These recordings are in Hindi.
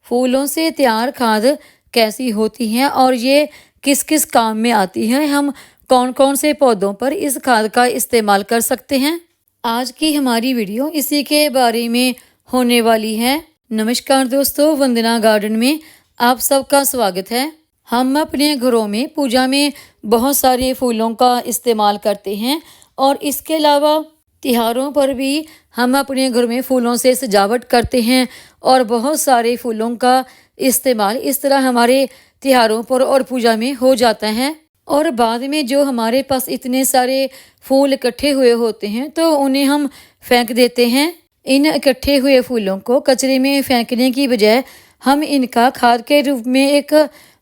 फूलों से तैयार खाद कैसी होती है और ये किस किस काम में आती है, हम कौन कौन से पौधों पर इस खाद का इस्तेमाल कर सकते हैं। आज की हमारी वीडियो इसी के बारे में होने वाली है। नमस्कार दोस्तों, वंदना गार्डन में आप सबका स्वागत है। हम अपने घरों में पूजा में बहुत सारे फूलों का इस्तेमाल करते हैं और इसके अलावा त्योहारों पर भी हम अपने घर में फूलों से सजावट करते हैं और बहुत सारे फूलों का इस्तेमाल इस तरह हमारे त्योहारों पर और पूजा में हो जाता है। और बाद में जो हमारे पास इतने सारे फूल इकट्ठे हुए होते हैं तो उन्हें हम फेंक देते हैं। इन इकट्ठे हुए फूलों को कचरे में फेंकने की बजाय हम इनका खाद के रूप में एक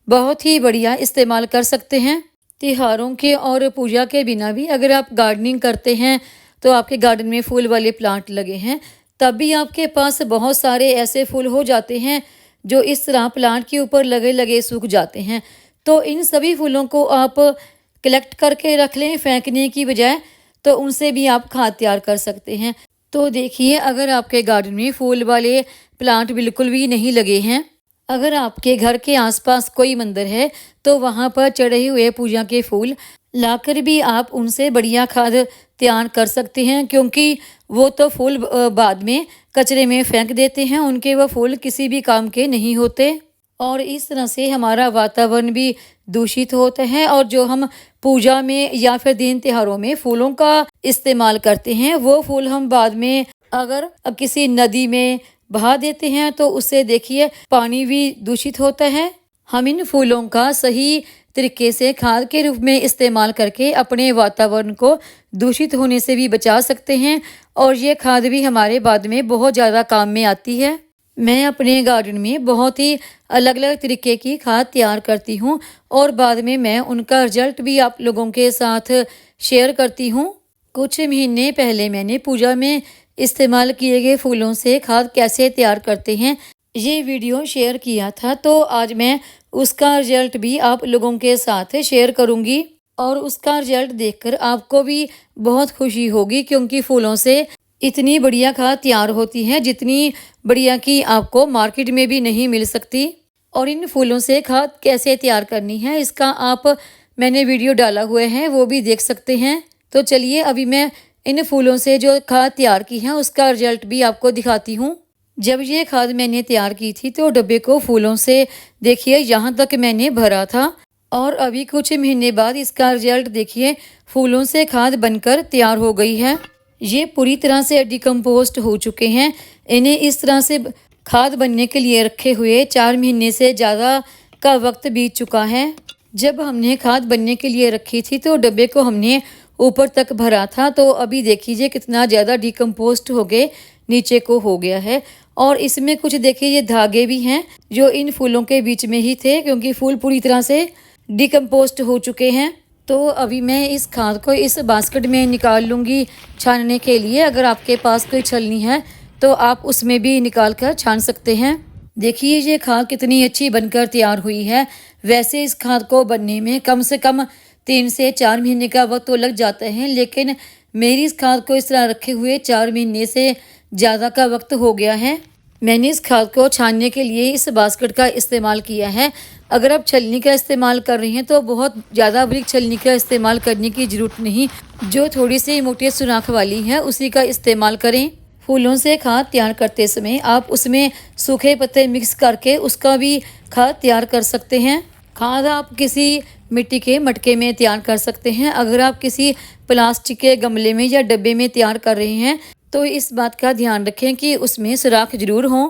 बहुत ही बढ़िया इस्तेमाल कर सकते हैं। त्योहारों के और पूजा के बिना भी अगर आप गार्डनिंग करते हैं तो आपके गार्डन में फूल वाले प्लांट लगे हैं, तब भी आपके पास बहुत सारे ऐसे फूल हो जाते हैं जो इस तरह प्लांट के ऊपर लगे लगे सूख जाते हैं। तो इन सभी फूलों को आप कलेक्ट करके रख लें फेंकने की बजाय, तो उनसे भी आप खाद तैयार कर सकते हैं। तो देखिए, अगर आपके गार्डन में फूल वाले प्लांट बिल्कुल भी नहीं लगे हैं, अगर आपके घर के आसपास कोई मंदिर है तो वहाँ पर चढ़े हुए पूजा के फूल लाकर भी आप उनसे बढ़िया खाद तैयार कर सकते हैं, क्योंकि वो तो फूल बाद में कचरे में फेंक देते हैं, उनके वो फूल किसी भी काम के नहीं होते और इस तरह से हमारा वातावरण भी दूषित होता है। और जो हम पूजा में या फिर दिन त्योहारों में फूलों का इस्तेमाल करते हैं, वो फूल हम बाद में अगर किसी नदी में बहा देते हैं तो उससे देखिए पानी भी दूषित होता है। हम इन फूलों का सही तरीके से खाद के रूप में इस्तेमाल करके अपने वातावरण को दूषित होने से भी बचा सकते हैं और ये खाद भी हमारे बाद में बहुत ज़्यादा काम में आती है। मैं अपने गार्डन में बहुत ही अलग अलग तरीके की खाद तैयार करती हूँ और बाद में मैं उनका रिजल्ट भी आप लोगों के साथ शेयर करती हूँ। कुछ महीने पहले मैंने पूजा में इस्तेमाल किए गए फूलों से खाद कैसे तैयार करते हैं ये वीडियो शेयर किया था, तो आज मैं उसका रिजल्ट भी आप लोगों के साथ शेयर करूंगी और उसका रिजल्ट देखकर आपको भी बहुत खुशी होगी, क्योंकि फूलों से इतनी बढ़िया खाद तैयार होती है जितनी बढ़िया कि आपको मार्केट में भी नहीं मिल सकती। और इन फूलों से खाद कैसे तैयार करनी है इसका मैंने वीडियो डाला हुआ है, वो भी देख सकते हैं। तो चलिए अभी मैं इन फूलों से जो खाद तैयार की है उसका रिजल्ट भी आपको दिखाती हूँ। जब ये खाद मैंने तैयार की थी तो डब्बे को फूलों से देखिए यहाँ तक मैंने भरा था और अभी कुछ महीने बाद इसका रिजल्ट देखिए फूलों से खाद बनकर तैयार हो गई है। ये पूरी तरह से डिकम्पोस्ट हो चुके हैं। इन्हें इस तरह से खाद बनने के लिए रखे हुए 4 महीने से ज़्यादा का वक्त बीत चुका है। जब हमने खाद बनने के लिए रखी थी तो डब्बे को हमने ऊपर तक भरा था, तो अभी देखिए कितना ज़्यादा डिकम्पोस्ट हो गए नीचे को हो गया है। और इसमें कुछ देखिए ये धागे भी हैं जो इन फूलों के बीच में ही थे, क्योंकि फूल पूरी तरह से डिकम्पोस्ट हो चुके हैं। तो अभी मैं इस खाद को इस बास्केट में निकाल लूँगी छानने के लिए। अगर आपके पास कोई छलनी है तो आप उसमें भी निकाल कर छान सकते हैं। देखिए ये खाद कितनी अच्छी बनकर तैयार हुई है। वैसे इस खाद को बनने में कम से कम 3 से 4 महीने का वक्त तो लग जाता है, लेकिन मेरी इस खाद को इस तरह रखे हुए 4 महीने से ज़्यादा का वक्त हो गया है। मैंने इस खाद को छानने के लिए इस बास्केट का इस्तेमाल किया है। अगर आप छलनी का इस्तेमाल कर रही हैं तो बहुत ज़्यादा बड़ी छलनी का इस्तेमाल करने की ज़रूरत नहीं, जो थोड़ी सी मोटी सुराख वाली है उसी का इस्तेमाल करें। फूलों से खाद तैयार करते समय आप उसमें सूखे पत्ते मिक्स करके उसका भी खाद तैयार कर सकते हैं। खाद आप किसी मिट्टी के मटके में तैयार कर सकते हैं। अगर आप किसी प्लास्टिक के गमले में या डब्बे में तैयार कर रहे हैं तो इस बात का ध्यान रखें कि उसमें सुराख जरूर हो।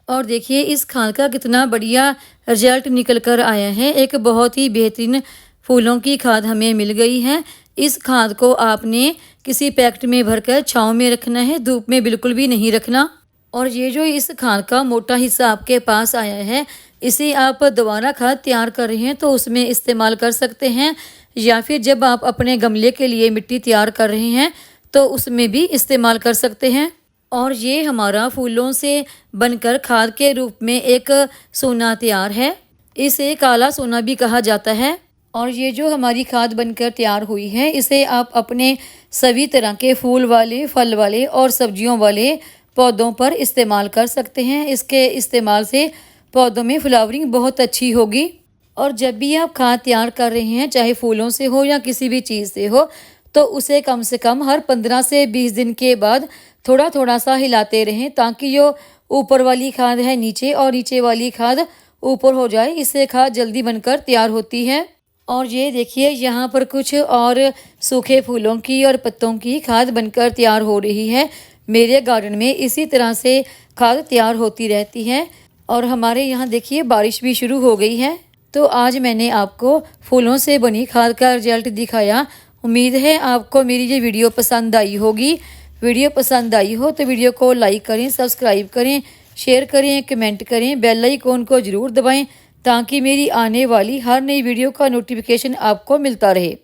और देखिए इस खाद का कितना बढ़िया रिजल्ट निकल कर आया है। एक बहुत ही बेहतरीन फूलों की खाद हमें मिल गई है। इस खाद को आपने किसी पैकेट में भरकर छांव में रखना है, धूप में बिल्कुल भी नहीं रखना। और ये जो इस खाद का मोटा हिस्सा आपके पास आया है, इसे आप दोबारा खाद तैयार कर रहे हैं तो उसमें इस्तेमाल कर सकते हैं, या फिर जब आप अपने गमले के लिए मिट्टी तैयार कर रहे हैं तो उसमें भी इस्तेमाल कर सकते हैं। और ये हमारा फूलों से बनकर खाद के रूप में एक सोना तैयार है। इसे काला सोना भी कहा जाता है। और ये जो हमारी खाद बनकर तैयार हुई है, इसे आप अपने सभी तरह के फूल वाले, फल वाले और सब्जियों वाले पौधों पर इस्तेमाल कर सकते हैं। इसके इस्तेमाल से पौधों में फ्लावरिंग बहुत अच्छी होगी। और जब भी आप खाद तैयार कर रहे हैं, चाहे फूलों से हो या किसी भी चीज़ से हो, तो उसे कम से कम हर 15 से 20 दिन के बाद थोड़ा थोड़ा सा हिलाते रहें, ताकि जो ऊपर वाली खाद है नीचे और नीचे वाली खाद ऊपर हो जाए। इससे खाद जल्दी बनकर तैयार होती है। और ये देखिए, यहाँ पर कुछ और सूखे फूलों की और पत्तों की खाद बनकर तैयार हो रही है। मेरे गार्डन में इसी तरह से खाद तैयार होती रहती है। और हमारे यहाँ देखिए बारिश भी शुरू हो गई है। तो आज मैंने आपको फूलों से बनी खाद का रिजल्ट दिखाया। उम्मीद है आपको मेरी ये वीडियो पसंद आई होगी। वीडियो पसंद आई हो तो वीडियो को लाइक करें, सब्सक्राइब करें, शेयर करें, कमेंट करें, बेल आइकन को ज़रूर दबाएं, ताकि मेरी आने वाली हर नई वीडियो का नोटिफिकेशन आपको मिलता रहे।